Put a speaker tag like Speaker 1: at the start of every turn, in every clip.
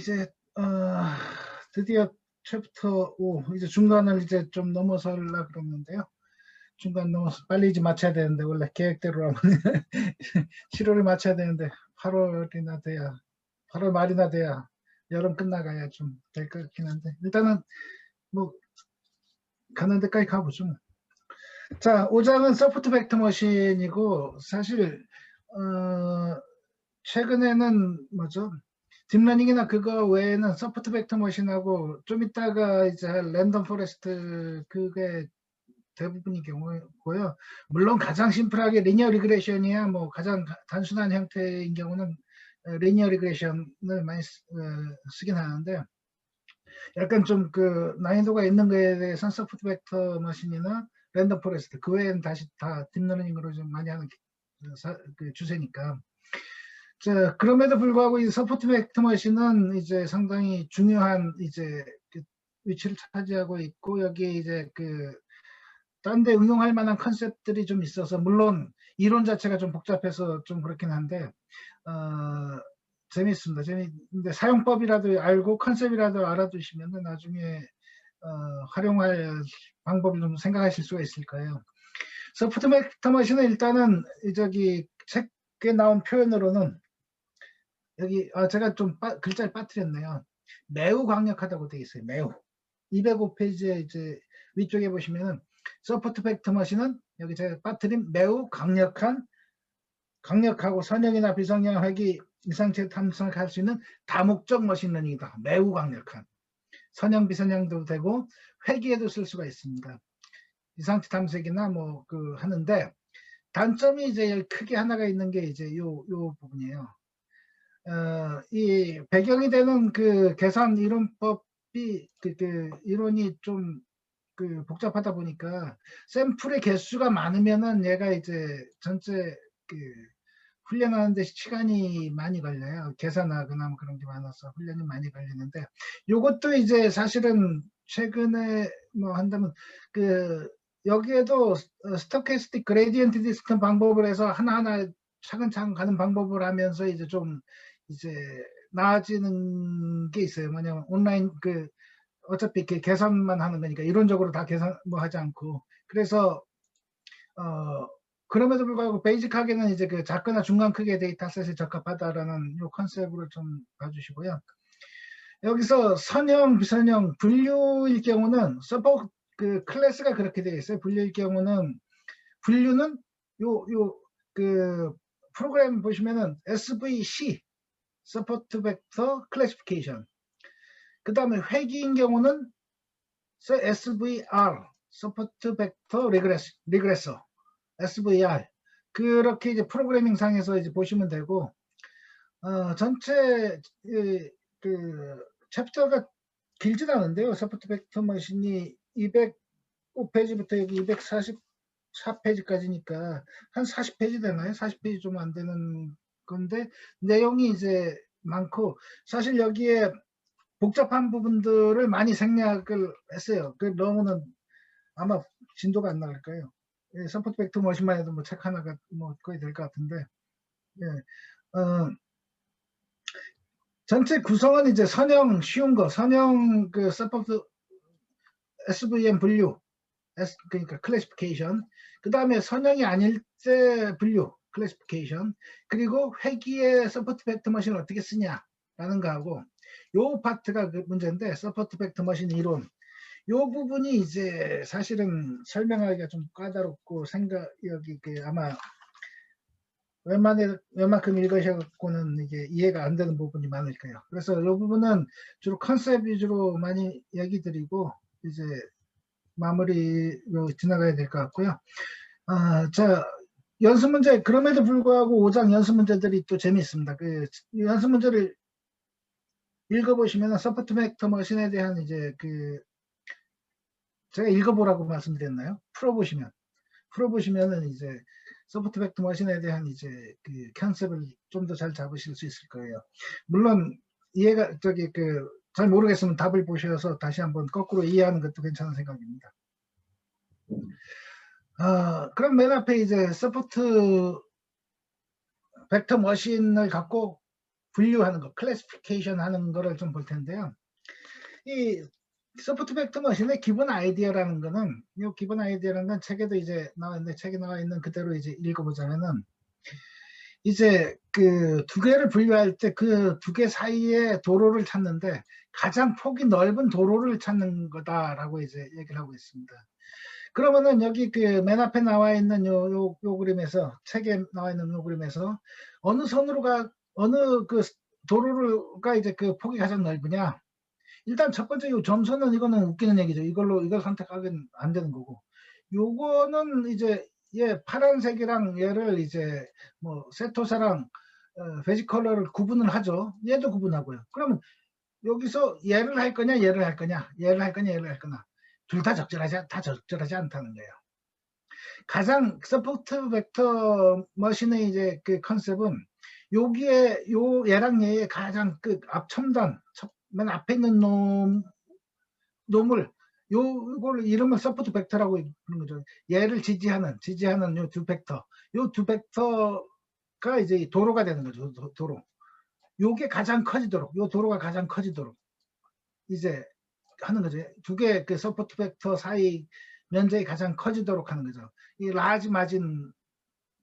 Speaker 1: 이제 드디어 챕터 5 이제 중간을 이제 좀 넘어서려 그랬는데요. 중간 넘어서 빨리 이제 마쳐야 되는데 원래 계획대로라면 7월에 마쳐야 되는데 8월이나 돼야 8월 말이나 돼야 여름 끝나가야 좀 될 것 같긴 한데 일단은 뭐 가는 데까지 가보죠. 뭐. 자, 5장은 서포트 벡터 머신이고 사실 최근에는 뭐죠? 딥러닝이나 그거 외에는 서포트 벡터 머신하고 좀 이따가 이제 할 랜덤 포레스트 그게 대부분의 경우고요. 물론 가장 심플하게 리니어 리그레션이야 뭐 가장 단순한 형태인 경우는 리니어 리그레션을 많이 쓰긴 하는데 약간 좀 그 난이도가 있는 거에 대해서는 서포트 벡터 머신이나 랜덤 포레스트 그 외에는 다시 다 딥러닝으로 좀 많이 하는 그 추세니까. 자, 그럼에도 불구하고 이 서포트 벡터 머신은 이제 상당히 중요한 이제 그 위치를 차지하고 있고 여기에 이제 그 딴 데 응용할 만한 컨셉들이 좀 있어서 물론 이론 자체가 좀 복잡해서 좀 그렇긴 한데 재밌습니다. 재밌는데 사용법이라도 알고 컨셉이라도 알아두시면 나중에 활용할 방법을 좀 생각하실 수가 있을 거예요. 서포트 벡터 머신은 일단은 저기 책에 나온 표현으로는 여기 제가 좀 글자를 빠뜨렸네요. 매우 강력하다고 되어 있어요. 매우. 205페이지에 이제 위쪽에 보시면은 서포트 벡터 머신은 여기 제가 빠뜨린 매우 강력하고 선형이나 비선형 회귀 이상체 탐색을 할 수 있는 다목적 머신러닝이다. 매우 강력한. 선형 비선형도 되고 회귀에도 쓸 수가 있습니다. 이상체 탐색이나 뭐 그 하는데 단점이 이제 크게 하나가 있는 게 이제 요 부분이에요. 이 배경이 되는 그 계산 이론법이 그 이론이 좀 그 복잡하다 보니까 샘플의 개수가 많으면은 얘가 이제 전체 그 훈련하는 데 시간이 많이 걸려요. 계산하거나 뭐 그런 게 많아서 훈련이 많이 걸리는데 요것도 이제 사실은 최근에 뭐 한다면 그 여기에도 스토캐스틱 그레디언트 디스턴 방법을 해서 하나하나 차근차근 가는 방법을 하면서 이제 좀 이제 나아지는 게 있어요. 뭐냐면 온라인 그 어차피 이렇게 계산만 하는 거니까 이론적으로 다 계산 뭐 하지 않고 그래서 그럼에도 불구하고 베이직하게는 이제 그 작거나 중간 크기의 데이터셋에 적합하다라는 요 컨셉으로 좀 봐주시고요. 여기서 선형, 비선형, 분류일 경우는 서포 그 클래스가 그렇게 되어 있어요. 분류일 경우는 분류는 그 프로그램 보시면은 SVC 서포트 벡터 클래시피케이션. 그 다음에 회귀인 경우는 SVR 서포트 벡터 리그레서 SVR 그렇게 이제 프로그래밍 상에서 이제 보시면 되고 전체 그 챕터가 길진 않은데요. 서포트 벡터 머신이 205페이지부터 여기 244페이지까지니까 한 40페이지 되나요? 40페이지 좀 안 되는 건데 내용이 이제 많고 사실 여기에 복잡한 부분들을 많이 생략을 했어요. 그 너무는 아마 진도가 안 나갈 거예요. 예, 서포트 벡터 머신만 해도 뭐 책 하나가 뭐 거의 될 것 같은데, 예, 전체 구성은 이제 선형 쉬운 거, 선형 그 서포트 SVM 분류, 그러니까 클래시피케이션, 그 다음에 선형이 아닐 때 분류, 클래시피케이션, 그리고 회귀의 서포트 벡터 머신을 어떻게 쓰냐라는 거하고, 요 파트가 그 문제인데, 서포트 벡터 머신 이론. 요 부분이 이제 사실은 설명하기가 좀 까다롭고 여기 그 아마 웬만큼 읽으셔갖고는 이게 이해가 안 되는 부분이 많을 거예요. 그래서 이 부분은 주로 컨셉 위주로 많이 얘기 드리고 이제 마무리로 지나가야 될 것 같고요. 자, 연습 문제, 그럼에도 불구하고 5장 연습 문제들이 또 재미있습니다. 그 연습 문제를 읽어보시면 서포트 벡터 머신에 대한 이제 그 제가 읽어보라고 말씀드렸나요? 풀어보시면은 이제 서포트 벡터 머신에 대한 이제 그 컨셉을 좀 더 잘 잡으실 수 있을 거예요. 물론 이해가 잘 모르겠으면 답을 보셔서 다시 한번 거꾸로 이해하는 것도 괜찮은 생각입니다. 그럼 맨 앞에 이제 서포트 벡터 머신을 갖고 분류하는 거, 클래시피케이션 하는 거를 좀 볼 텐데요. 이 소프트 벡터 머신의 기본 아이디어라는 거는, 이 기본 아이디어라는 건 책에도 이제 나와 있는데, 책에 나와 있는 그대로 이제 읽어보자면은, 이제 그 두 개를 분류할 때 그 두 개 사이에 도로를 찾는데 가장 폭이 넓은 도로를 찾는 거다라고 이제 얘기를 하고 있습니다. 그러면은 여기 그 맨 앞에 나와 있는 요 그림에서, 책에 나와 있는 요 그림에서 어느 선으로가, 어느 그 도로가 이제 그 폭이 가장 넓으냐. 일단 첫 번째 요 점선은, 이거는 웃기는 얘기죠. 이걸 선택하긴 안 되는 거고. 요거는 이제 파란색이랑 얘를 이제 뭐 세토사랑 베지 컬러를 구분을 하죠. 얘도 구분하고요. 그러면 여기서 얘를 할 거냐, 얘를 할 거냐, 얘를 할 거냐, 얘를 할 거냐. 둘 다 적절하지 않다는 거예요. 가장 서포트 벡터 머신의 이제 그 컨셉은 여기에 얘랑 얘의 가장 그 앞첨단, 맨 앞에 있는 놈을, 요걸 이름을 서포트 벡터라고 부르는 거죠. 얘를 지지하는 요 두 벡터, 요 두 벡터가 이제 도로가 되는 거죠. 도로. 요게 가장 커지도록, 요 도로가 가장 커지도록 이제 하는 거죠. 두 개 그 서포트 벡터 사이 면적이 가장 커지도록 하는 거죠. 이 라지 마진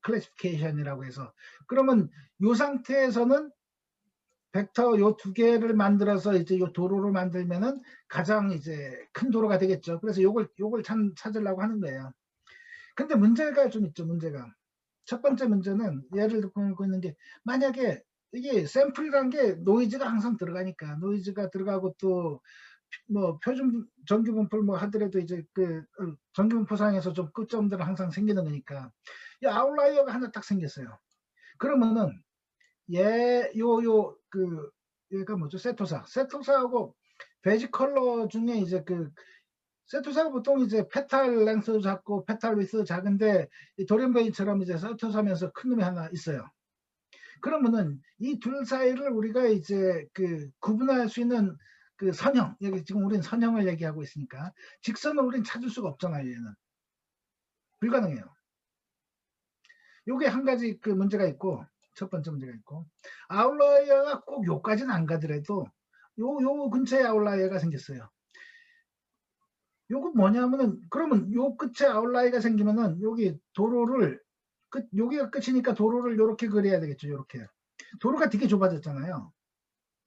Speaker 1: 클래시피케이션이라고 해서. 그러면 요 상태에서는 벡터 요 두 개를 만들어서 이제 요 도로를 만들면은 가장 이제 큰 도로가 되겠죠. 그래서 요걸 찾으려고 하는 거예요. 근데 문제가 좀 있죠. 문제가. 첫 번째 문제는 예를 들고 있는 게, 만약에 이게 샘플이란 게 노이즈가 항상 들어가니까, 노이즈가 들어가고 또 뭐 표준 정규분포를 뭐 하더라도 이제 그 정규분포상에서 좀 끝점들은 항상 생기는 거니까, 이 아웃라이어가 하나 딱 생겼어요. 그러면은 얘가 뭐죠? 세토사하고 베지 컬러 중에 이제 그 세토사가 보통 이제 페탈 랭스 작고 페탈 위스 작은데, 이 도련베이처럼 이제 세토사면서 큰 놈이 하나 있어요. 그러면은 이 둘 사이를 우리가 이제 그 구분할 수 있는 그 선형, 여기 지금 우리는 선형을 얘기하고 있으니까 직선을 우리는 찾을 수가 없잖아요. 얘는 불가능해요. 요게 한 가지 그 문제가 있고, 첫 번째 문제가 있고, 아웃라이어가 꼭 요까지는 안 가더라도 요 근처에 아웃라이어가 생겼어요. 요거 뭐냐면은, 그러면 요 끝에 아웃라이어가 생기면은 여기 도로를 여기가 끝이니까 도로를 요렇게 그려야 되겠죠. 요렇게 도로가 되게 좁아졌잖아요.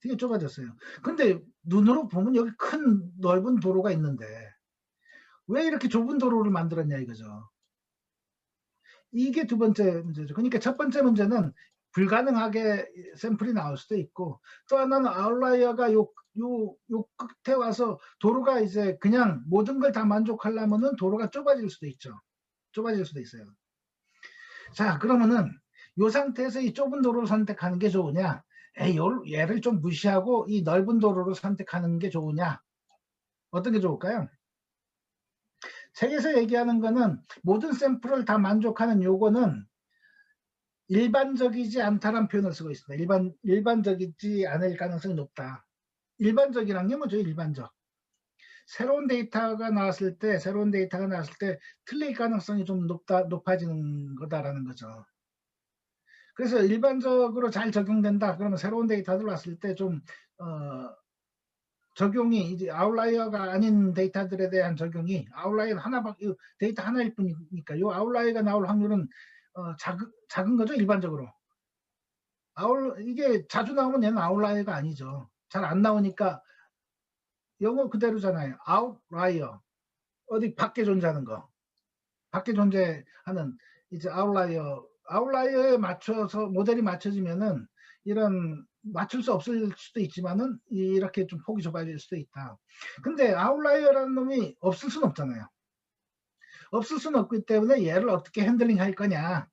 Speaker 1: 되게 좁아졌어요. 근데 눈으로 보면 여기 큰 넓은 도로가 있는데 왜 이렇게 좁은 도로를 만들었냐 이거죠. 이게 두 번째 문제죠. 그러니까 첫 번째 문제는 불가능하게 샘플이 나올 수도 있고, 또 하나는 아웃라이어가 요 끝에 와서 도로가 이제 그냥 모든 걸 다 만족하려면은 도로가 좁아질 수도 있죠. 좁아질 수도 있어요. 자, 그러면은 요 상태에서 이 좁은 도로를 선택하는 게 좋으냐, 얘를 좀 무시하고 이 넓은 도로를 선택하는 게 좋으냐, 어떤 게 좋을까요? 책에서 얘기하는 거는 모든 샘플을 다 만족하는 요거는 일반적이지 않다라는 표현을 쓰고 있습니다. 일반적이지 않을 가능성이 높다. 일반적이란 게 뭐죠? 일반적. 새로운 데이터가 나왔을 때 틀릴 가능성이 좀 높아지는 거다라는 거죠. 그래서 일반적으로 잘 적용된다. 그러면 새로운 데이터들 왔을 때 좀 적용이 이제 아웃라이어가 아닌 데이터들에 대한 적용이, 아웃라이어 하나밖에, 데이터 하나일 뿐이니까 요 아웃라이어가 나올 확률은 작은 거죠. 일반적으로. 이게 자주 나오면 얘는 아웃라이어가 아니죠. 잘 안 나오니까 영어 그대로잖아요. 아웃라이어. 어디 밖에 존재하는 거. 밖에 존재하는 이제 아웃라이어에 맞춰서 모델이 맞춰지면은 이런 맞출 수 없을 수도 있지만은 이렇게 좀 폭이 좁아질 수도 있다. 근데 아웃라이어라는 놈이 없을 수는 없잖아요. 없을 수는 없기 때문에 얘를 어떻게 핸들링 할 거냐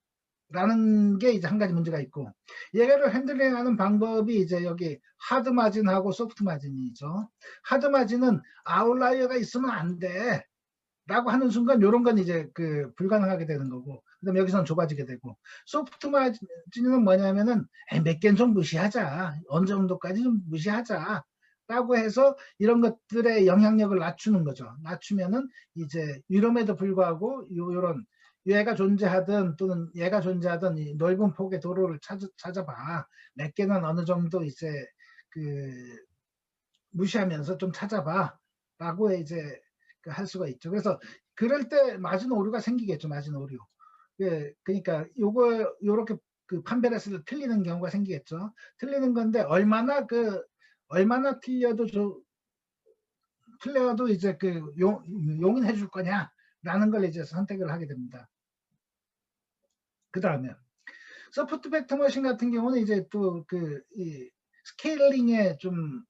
Speaker 1: 라는 게 이제 한 가지 문제가 있고, 얘를 핸들링하는 방법이 이제 여기 하드 마진하고 소프트 마진이죠. 하드 마진은 아웃라이어가 있으면 안 돼 라고 하는 순간 요런 건 이제 그 불가능하게 되는 거고, 그다음에 여기서는 좁아지게 되고, 소프트 마진은 뭐냐면은 몇 개는 좀 무시하자, 어느 정도까지 좀 무시하자 라고 해서 이런 것들의 영향력을 낮추는 거죠. 낮추면은 이제 이럼에도 불구하고 얘가 존재하든 또는 얘가 존재하든 이 넓은 폭의 도로를 찾아봐. 몇 개는 어느 정도 이제 그 무시하면서 좀 찾아봐. 라고 이제 할 수가 있죠. 그래서 그럴 때 맞은 오류가 생기겠죠. 맞은 오류. 예, 그러니까 요렇게 그 판별을 했을 때 틀리는 경우가 생기겠죠. 틀리는 건데 얼마나 틀려도 이제 용인해 줄 거냐라는 걸 이제 선택을 하게 됩니다. 그 다음에 소프트 벡터 머신 같은 경우는 이제 또 이 스케일링에 좀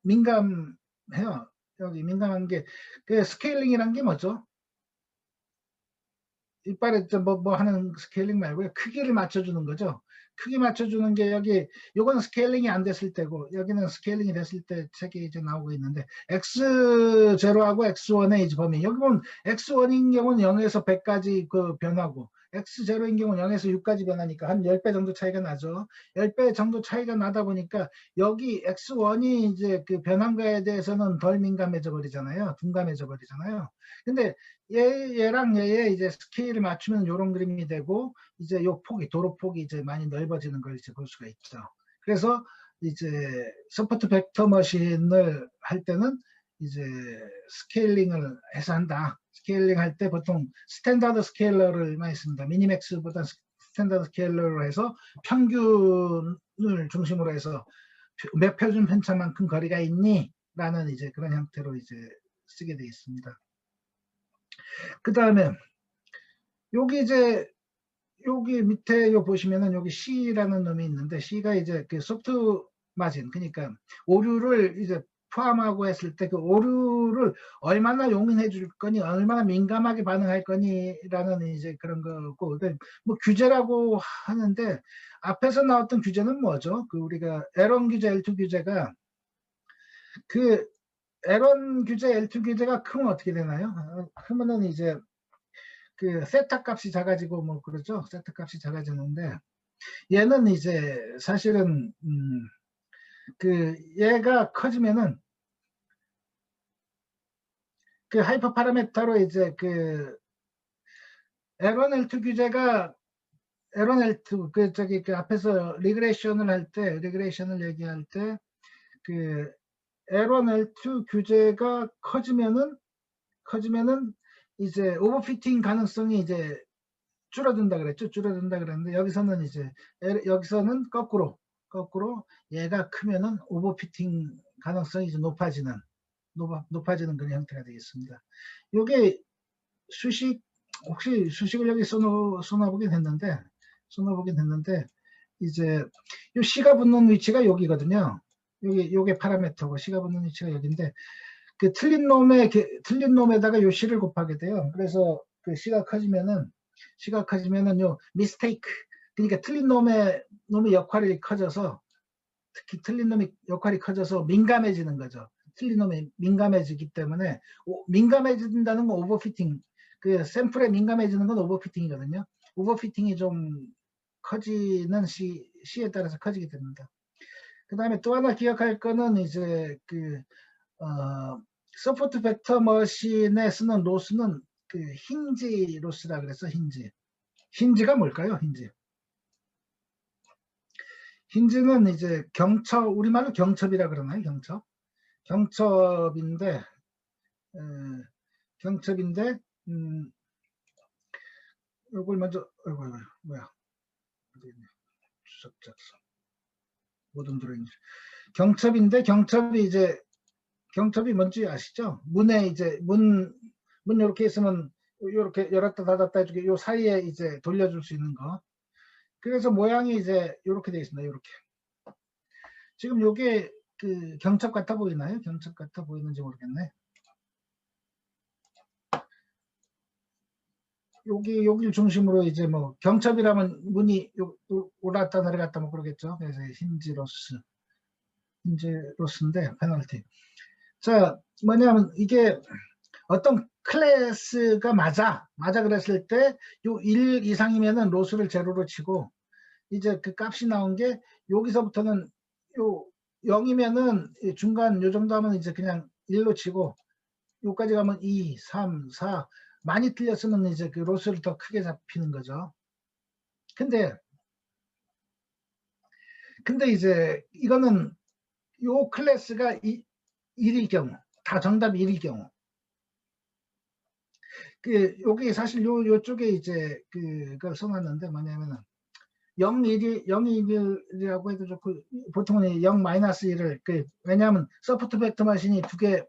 Speaker 1: 민감해요. 여기 민감한 게 그 스케일링이란 게 뭐죠? 이빨에 뭐 하는 스케일링 말고요. 크기를 맞춰주는 거죠. 크기 맞춰주는 게 여기 요거는 스케일링이 안 됐을 때고 여기는 스케일링이 됐을 때 책이 이제 나오고 있는데 X0하고 X1의 이제 범위 여기 보면 X1인 경우는 0에서 100까지 그 변하고 X0인 경우는 0에서 6까지 변하니까 한 10배 정도 차이가 나죠. 10배 정도 차이가 나다 보니까 여기 X1이 이제 그 변한 거에 대해서는 덜 민감해져 버리잖아요. 둔감해져 버리잖아요. 근데 얘랑 얘의 이제 스케일을 맞추면 이런 그림이 되고 이제 요 폭이 도로 폭이 이제 많이 넓어지는 걸 이제 볼 수가 있죠. 그래서 이제 서포트 벡터 머신을 할 때는 이제 스케일링을 해서 한다. 스케일링 할 때 보통 스탠다드 스케일러를 많이 씁니다. 미니맥스보다 스탠다드 스케일러로 해서 평균을 중심으로 해서 몇 표준 편차만큼 거리가 있니? 라는 이제 그런 형태로 이제 쓰게 되어 있습니다. 그 다음에 여기 밑에 보시면은 여기 C라는 놈이 있는데 C가 이제 그 소프트 마진 그러니까 오류를 이제 포함하고 했을 때 그 오류를 얼마나 용인해 줄 거니 얼마나 민감하게 반응할 거니라는 이제 그런 거고 뭐 규제라고 하는데 앞에서 나왔던 규제는 뭐죠? 그 우리가 에런 규제, L2 규제가 그 에런 규제, L2 규제가 크면 어떻게 되나요? 크면은 이제 그 세타 값이 작아지고 뭐 그러죠. 세타 값이 작아지는데 얘는 이제 사실은 그 얘가 커지면은 그 하이퍼 파라메터로 이제 그 L1, L2 규제가 L1, L2 그 앞에서 리그레이션을 얘기할 때 그 L1, L2 규제가 커지면은 이제 오버피팅 가능성이 이제 줄어든다 그랬죠. 줄어든다 그랬는데 여기서는 거꾸로 얘가 크면은 오버피팅 가능성이 이제 높아지는 그런 형태가 되겠습니다. 요게 혹시 수식을 여기 써놔보긴 했는데 이제 요 C가 붙는 위치가 여기거든요. 요게 파라미터고 C가 붙는 위치가 여기인데 그 틀린 놈에다가 요 C를 곱하게 돼요. 그래서 그 C가 커지면은 요 미스테이크 그러니까 틀린 놈의 역할이 커져서 특히 틀린 놈의 역할이 커져서 민감해지는 거죠. 틀린 놈이 민감해지기 때문에 민감해진다는 건 오버피팅 그 샘플에 민감해지는 건 오버피팅이거든요. 오버피팅이 좀 커지는 C에 따라서 커지게 됩니다. 그 다음에 또 하나 기억할 거는 이제 서포트 벡터 머신에 쓰는 로스는 그 힌지 로스라 그래서 힌지가 뭘까요? 힌지는 이제 우리말로 경첩이라 그러나요? 경첩인데 요걸 먼저 뭐야 주석 작성 모든 들어있는 경첩이 뭔지 아시죠? 문에 이제 문 이렇게 있으면 이렇게 열었다 닫았다 해주게 요 사이에 이제 돌려줄 수 있는 거. 그래서 모양이 이제 이렇게 되어 있습니다. 이렇게. 지금 요게 그 경첩 같아 보이나요? 경첩 같아 보이는지 모르겠네. 여기를 중심으로 이제 뭐 경첩이라면 문이 올랐다 내려갔다 뭐 그러겠죠. 그래서 힌지로스인데 페널티. 자, 뭐냐면 이게 어떤 클래스가 맞아 그랬을 때 요 1 이상이면은 로스를 제로로 치고 이제 그 값이 나온 게 여기서부터는 요 0이면은 중간 요 정도 하면 이제 그냥 1로 치고 요까지 가면 2, 3, 4 많이 틀렸으면 이제 그 로스를 더 크게 잡히는 거죠. 근데 이제 이거는 요 클래스가 1일 경우, 다 정답이 1일 경우. 여기 사실 요쪽에 이제 그걸 써놨는데 뭐냐면은 0, 1이, 0, 1이라고 해도 좋고, 보통은 0, -1을, 왜냐하면 서포트 벡터 마신이 두 개,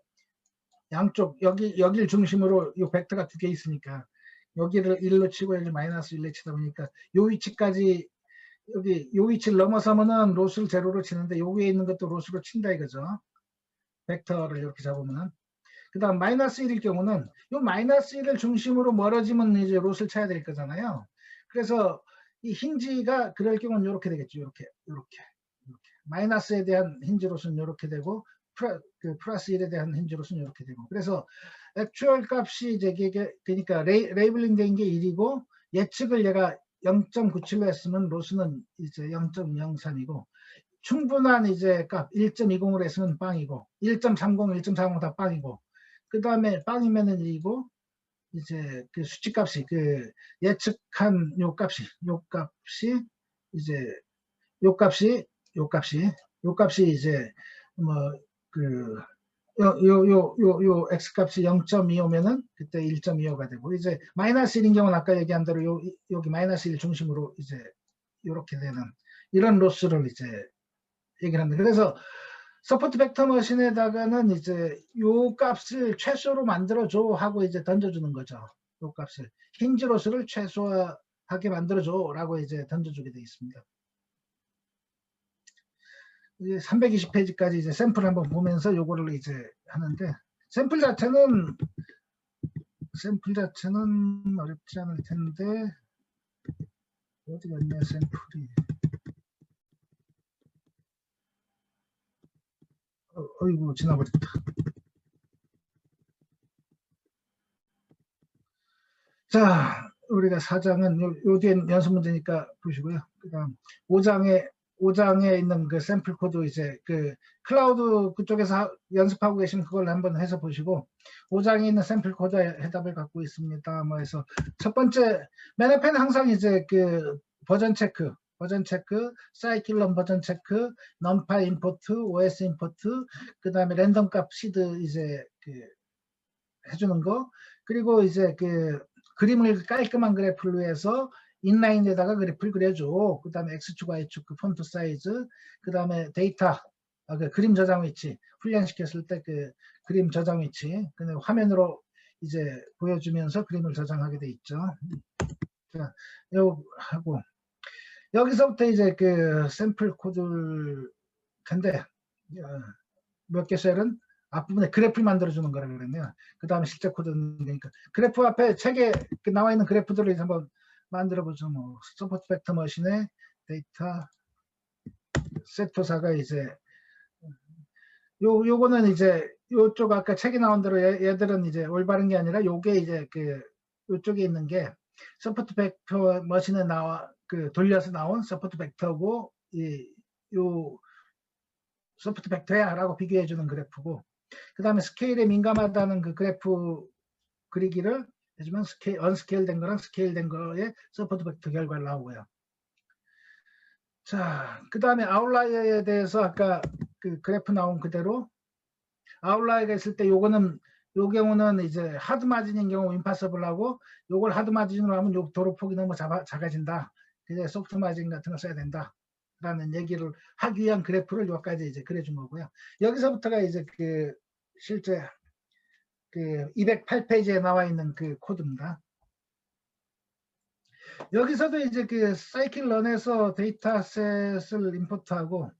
Speaker 1: 양쪽, 여기를 중심으로 요 벡터가 두 개 있으니까, 여기를 1로 치고 여기 -1로 치다 보니까, 요 위치까지, 요 위치를 넘어서면은 로스를 제로로 치는데, 요 위에 있는 것도 로스로 친다 이거죠. 벡터를 이렇게 잡으면. 그 다음 -1일 경우는 요 -1을 중심으로 멀어지면 이제 로스를 쳐야 될 거잖아요. 그래서 이 힌지가 그럴 경우는 이렇게 되겠죠. 이렇게. 마이너스에 대한 힌지로서는 이렇게 되고 플러스 1에 대한 힌지로서는 이렇게 되고. 그래서 액츄얼 값이 이제 그러니까 레이블링 된 게 1이고 예측을 얘가 0.97로 했으면 로스는 이제 0.03이고 충분한 이제 값 1.20으로 했으면 빵이고 1.30, 1.40 다 빵이고 그 다음에 빵이면은 1이고 이제 그 수치값이 예측한 요 값이 이제 요 값이 이제 요 x 값이 0.25면은 그때 1.25가 되고 이제 -1인 경우는 아까 얘기한 대로 여기 -1 중심으로 이제 요렇게 되는 이런 로스를 이제 얘기를 합니다. 그래서 서포트 벡터 머신에다가는 이제 요 값을 최소로 만들어줘 하고 이제 던져주는 거죠. 요 값을 힌지 로스를 최소화하게 만들어줘 라고 이제 던져주게 되어 있습니다. 320페이지까지 이제 샘플 한번 보면서 요거를 이제 하는데 샘플 자체는 어렵지 않을 텐데 어디 갔냐 샘플이 어이구 지나버렸다. 자 우리가 4장은 요 뒤에 연습 문제니까 보시고요. 그 다음 5장에 있는 그 샘플 코드 이제 클라우드 그쪽에서 연습하고 계시면 그걸 한번 해서 보시고 5장에 있는 샘플 코드 해답을 갖고 있습니다. 뭐 해서 첫 번째 맨 앞에는 항상 이제 버전 체크, 사이클론 버전 체크, 넘파이 임포트, OS 임포트, 그 다음에 랜덤 값 시드 이제 해주는 거, 그리고 이제 그림을 깔끔한 그래프를 위해서 인라인에다가 그래프를 그려줘. 그 다음에 X축, Y축, 폰트 사이즈, 그 다음에 데이터, 그림 저장 위치, 훈련시켰을 때 그림 저장 위치, 화면으로 이제 보여주면서 그림을 저장하게 돼 있죠. 자, 요 하고 여기서부터 이제 샘플 코드를 텐데 몇 개 셀은 앞부분에 그래프를 만들어주는 거라 그랬네요. 그 다음에 실제 코드는 그러니까 그래프 앞에 책에 나와 있는 그래프들을 한번 만들어보죠. 뭐 서포트 벡터 머신의 데이터 섹터사가 이제 요거는 이제 요쪽 아까 책에 나온 대로 얘들은 이제 올바른 게 아니라 요게 이제 요쪽에 있는 게 서포트 벡터 머신에 돌려서 나온 서포트 벡터고 요 서포트 벡터야 라고 비교해 주는 그래프고 그 다음에 스케일에 민감하다는 그 그래프 그리기를 해주면 언스케일 된 거랑 스케일 된 거에 서포트 벡터 결과를 나오고요. 자, 그 다음에 아웃라이어에 대해서 아까 그래프 나온 그대로 아웃라이어가 있을 때 요 경우는 이제 하드 마진인 경우 임파서블하고 요걸 하드 마진으로 하면 요 도로폭이 너무 작아진다. 그래서 소프트 마진 같은 거 써야 된다. 라는 얘기를 하기 위한 그래프를 여기까지 이제 그려준 거고요. 여기서부터가 이제 실제 208페이지에 나와 있는 코드입니다. 여기서도 이제 사이클런에서 데이터셋을 임포트하고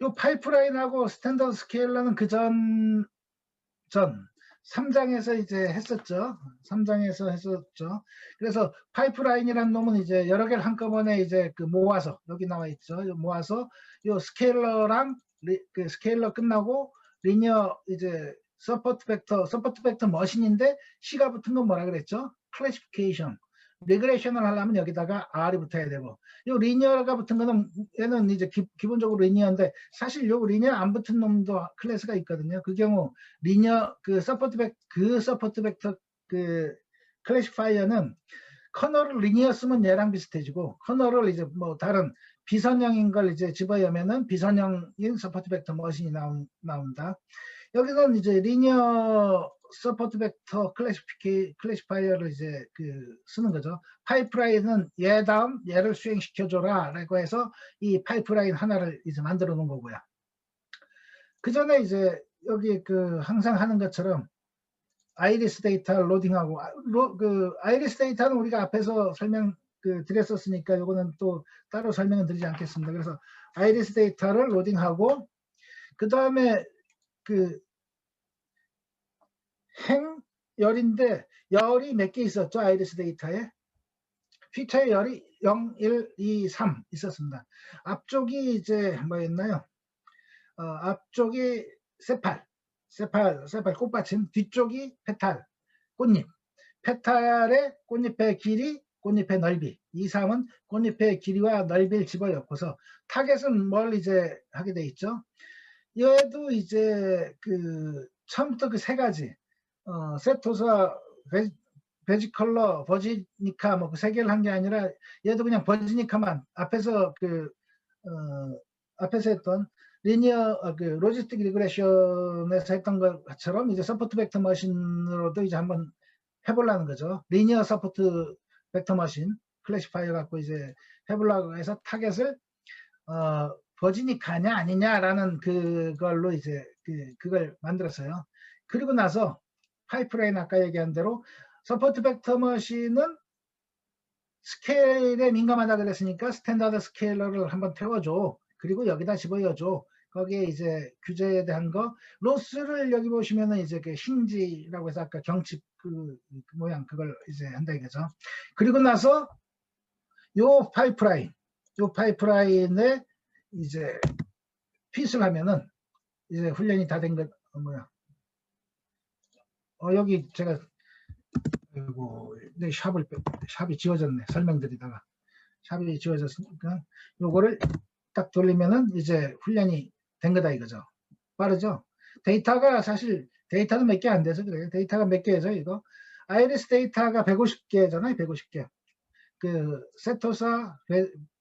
Speaker 1: 요 파이프라인하고 스탠더드 스케일러는 그 전 3장에서 이제 했었죠. 3장에서 했었죠. 그래서 파이프라인이라는 놈은 이제 여러 개를 한꺼번에 이제 모아서 여기 나와 있죠. 모아서 요 스케일러랑 스케일러 끝나고 리니어 이제 서포트 벡터 머신인데 C가 붙은 건 뭐라 그랬죠? 클래시피케이션. 리그레이션을 하려면 여기다가 R이 붙어야 되고 요 리니어가 붙은 거는 얘는 이제 기본적으로 리니어인데 사실 요 리니어 안 붙은 놈도 클래스가 있거든요. 그 경우 리니어 서포트 벡터 클래시파이어는 커널을 리니어 쓰면 얘랑 비슷해지고, 커널을 이제 뭐 다른 비선형인 걸 이제 집어넣으면은 비선형인 서포트 벡터 머신이 나온다. 여기서는 이제 리니어 서포트 벡터 클래시파이어를 이제 쓰는 거죠. 파이프라인은 얘 다음 얘를 수행시켜줘라 라고 해서 이 파이프라인 하나를 이제 만들어 놓은 거고요. 그 전에 이제 여기 항상 하는 것처럼 아이리스 데이터 로딩하고, 아이리스 데이터는 우리가 앞에서 설명 드렸었으니까 요거는 또 따로 설명은 드리지 않겠습니다. 그래서 아이리스 데이터를 로딩하고, 그 다음에 행열인데 열이 몇 개 있었죠? 아이리스 데이터에 피처의 열이 0, 1, 2, 3 있었습니다. 앞쪽이 이제 뭐였나요? 앞쪽이 세팔 꽃받침, 뒤쪽이 페탈 꽃잎, 페탈의 꽃잎의 길이, 꽃잎의 넓이, 2, 3은 꽃잎의 길이와 넓이를 집어넣고서 타겟은 뭘 이제 하게 돼 있죠. 얘도 이제 처음부터 그 세 가지 세토사, 베지컬러, 버지니카 뭐 그 세 개를 한 게 아니라 얘도 그냥 버지니카만 앞에서 앞에서 했던 리니어 로지스틱 리그레션에서 했던 것처럼 이제 서포트 벡터 머신으로도 이제 한번 해보려는 거죠. 리니어 서포트 벡터 머신 클래시파이어 갖고 이제 해보려고 해서 타겟을 버지니카냐 아니냐라는 그걸로 이제 그걸 만들었어요. 그리고 나서 파이프라인 아까 얘기한 대로 서포트 벡터 머신은 스케일에 민감하다 그랬으니까 스탠다드 스케일러를 한번 태워줘. 그리고 여기다 집어넣어줘. 거기에 이제 규제에 대한 거, 로스를 여기 보시면은 이제 힌지라고 해서 아까 경칩 모양 그걸 이제 한다 이거죠. 그리고 나서 요 파이프라인에 이제 핏을 하면은 이제 훈련이 다 된 것, 여기 제가, 내 샵이 지워졌네. 설명드리다가. 샵이 지워졌으니까 요거를 딱 돌리면은 이제 훈련이 된 거다 이거죠. 빠르죠? 데이터가 사실 데이터는 몇 개 안 돼서 그래요. 데이터가 몇 개죠 이거? 아이리스 데이터가 150개잖아요. 150개. 세토사,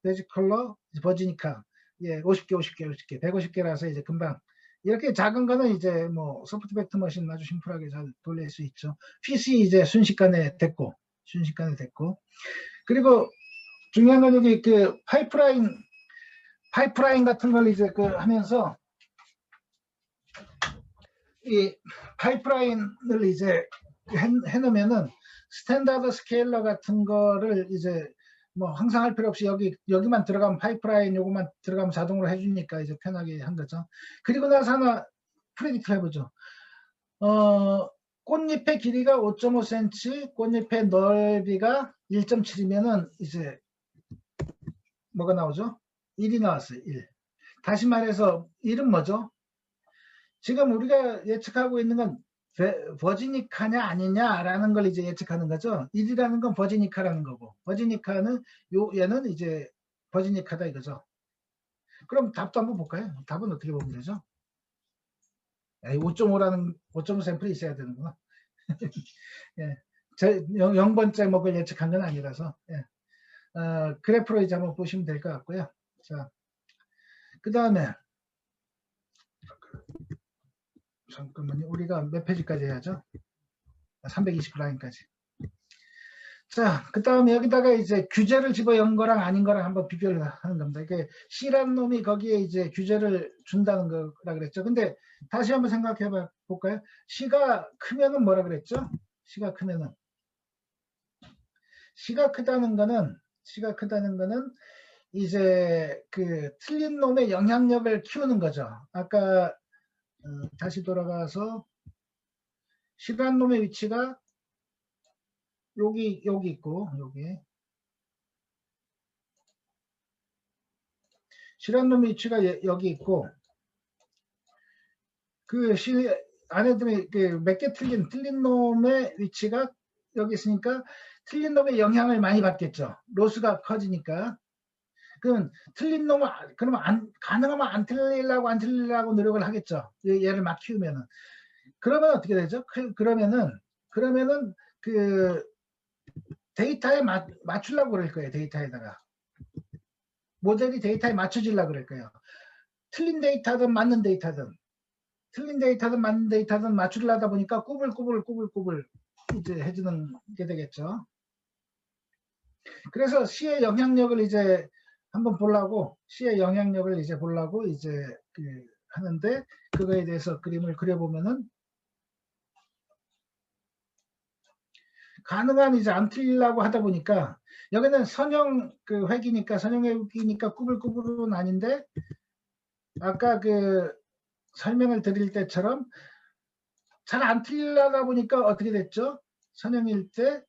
Speaker 1: 베지컬러, 버지니카. 예, 50개. 150개라서 이제 금방. 이렇게 작은 거는 이제 뭐 소프트 벡터 머신 아주 심플하게 잘 돌릴 수 있죠. PC 이제 순식간에 됐고. 그리고 중요한 건 여기 파이프라인 같은 걸 이제 하면서 이 파이프라인을 이제 해놓으면은 스탠다드 스케일러 같은 거를 이제 뭐 항상 할 필요 없이 여기만 들어가면 파이프라인 요것만 들어가면 자동으로 해주니까 이제 편하게 한 거죠. 그리고 나서 하나 프레딕트 해보죠. 꽃잎의 길이가 5.5cm, 꽃잎의 넓이가 1.7이면은 이제 뭐가 나오죠? 1이 나왔어요. 1. 다시 말해서 1은 뭐죠? 지금 우리가 예측하고 있는 건 버지니카냐 아니냐라는 걸 이제 예측하는 거죠. 1이라는 건 버지니카라는 거고, 버지니카는 얘는 이제 버지니카다 이거죠. 그럼 답도 한번 볼까요? 답은 어떻게 보면 되죠? 5.5 샘플이 있어야 되는구나. 예. 0번째 목을 예측한 건 아니라서. 예. 그래프로 이제 한번 보시면 될 것 같고요. 자, 그 다음에 잠깐만요. 우리가 몇 페이지까지 해야죠? 320라인까지. 자, 그 다음에 여기다가 이제 규제를 집어연 거랑 아닌 거랑 한번 비교를 하는 겁니다. 이게 C라는 놈이 거기에 이제 규제를 준다는 거라 그랬죠. 근데 다시 한번 생각해 볼까요? C가 크면은 뭐라 그랬죠? C가 크면은. C가 크다는 거는 이제 틀린 놈의 영향력을 키우는 거죠. 아까 다시 돌아가서 C라는 놈의 위치가 여기 있고, C라는 놈의 위치가 여기 있고, C 안에 들면 몇 개 틀린 놈의 위치가 여기 있으니까 틀린 놈의 영향을 많이 받겠죠. 로스가 커지니까. 그럼 틀린 놈은 그러면 가능하면 안 틀리려고 노력을 하겠죠. 얘를 막 키우면은. 그러면 어떻게 되죠? 그러면은 데이터에 맞추려고 그럴 거예요. 데이터에다가. 모델이 데이터에 맞춰지려고 그럴 거예요. 틀린 데이터든 맞는 데이터든 맞는 데이터든 맞추려다 보니까 꾸불꾸불 이제 해주는 게 되겠죠. 그래서 C의 영향력을 이제 한번 보려고 C의 영향력을 이제 보려고 이제 하는데 그거에 대해서 그림을 그려보면은 가능한 이제 안 틀리려고 하다 보니까 여기는 선형 선형회기니까 꾸불꾸불은 아닌데 아까 설명을 드릴 때처럼 잘 안 틀리려다 보니까 어떻게 됐죠? 선형일 때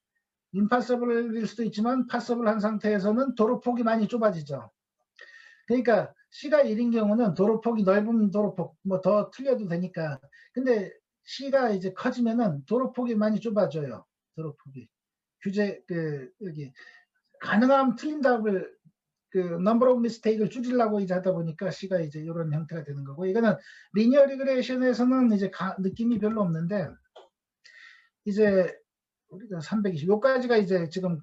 Speaker 1: 임파서블일 수도 있지만 파서블한 상태에서는 도로폭이 많이 좁아지죠. 그러니까 C가 1인 경우는 도로폭이 넓은 도로폭 뭐 더 틀려도 되니까. 근데 C가 이제 커지면은 도로폭이 많이 좁아져요. 도로폭이. 규제 여기 가능하면 틀린 답을 number of mistake을 줄이려고 이제 하다 보니까 C가 이제 이런 형태가 되는 거고, 이거는 리니어 리그레이션에서는 이제 느낌이 별로 없는데 이제 우리가 320 요까지가 이제 지금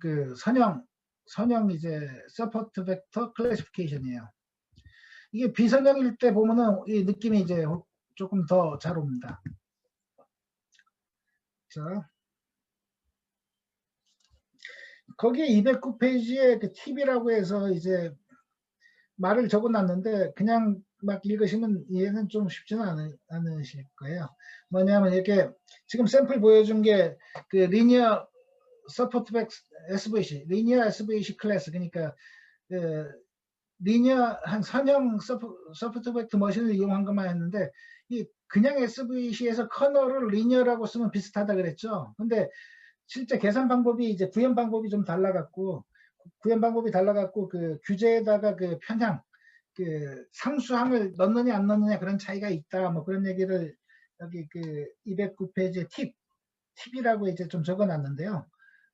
Speaker 1: 선형 이제 서포트 벡터 클래시피케이션이에요. 이게 비선형일 때 보면은 이 느낌이 이제 조금 더 잘 옵니다. 자, 거기에 209페이지에 팁이라고 해서 이제 말을 적어놨는데 그냥 막 읽으시면 이해는 좀 쉽지는 않으실 거예요. 뭐냐면 이렇게 지금 샘플 보여준 게 리니어 서포트 백 SVC, 리니어 SVC 클래스, 그러니까 리니어한 선형 서포트 벡터 머신을 이용한 것만 했는데 이 그냥 SVC에서 커널을 리니어라고 쓰면 비슷하다 그랬죠. 근데 실제 계산 방법이 이제 구현 방법이 좀 달라갖고 규제에다가 편향 상수항을 넣느냐 안 넣느냐 그런 차이가 있다 뭐 그런 얘기를 여기 209페이지에 팁이라고 이제 좀 적어놨는데요.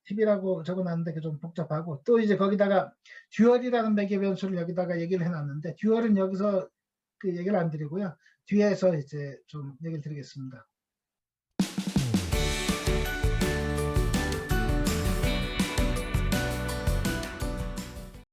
Speaker 1: 팁이라고 적어놨는데 좀 복잡하고, 또 이제 거기다가 듀얼이라는 매개 변수를 여기다가 얘기를 해놨는데 듀얼은 여기서 얘기를 안 드리고요. 뒤에서 이제 좀 얘기를 드리겠습니다.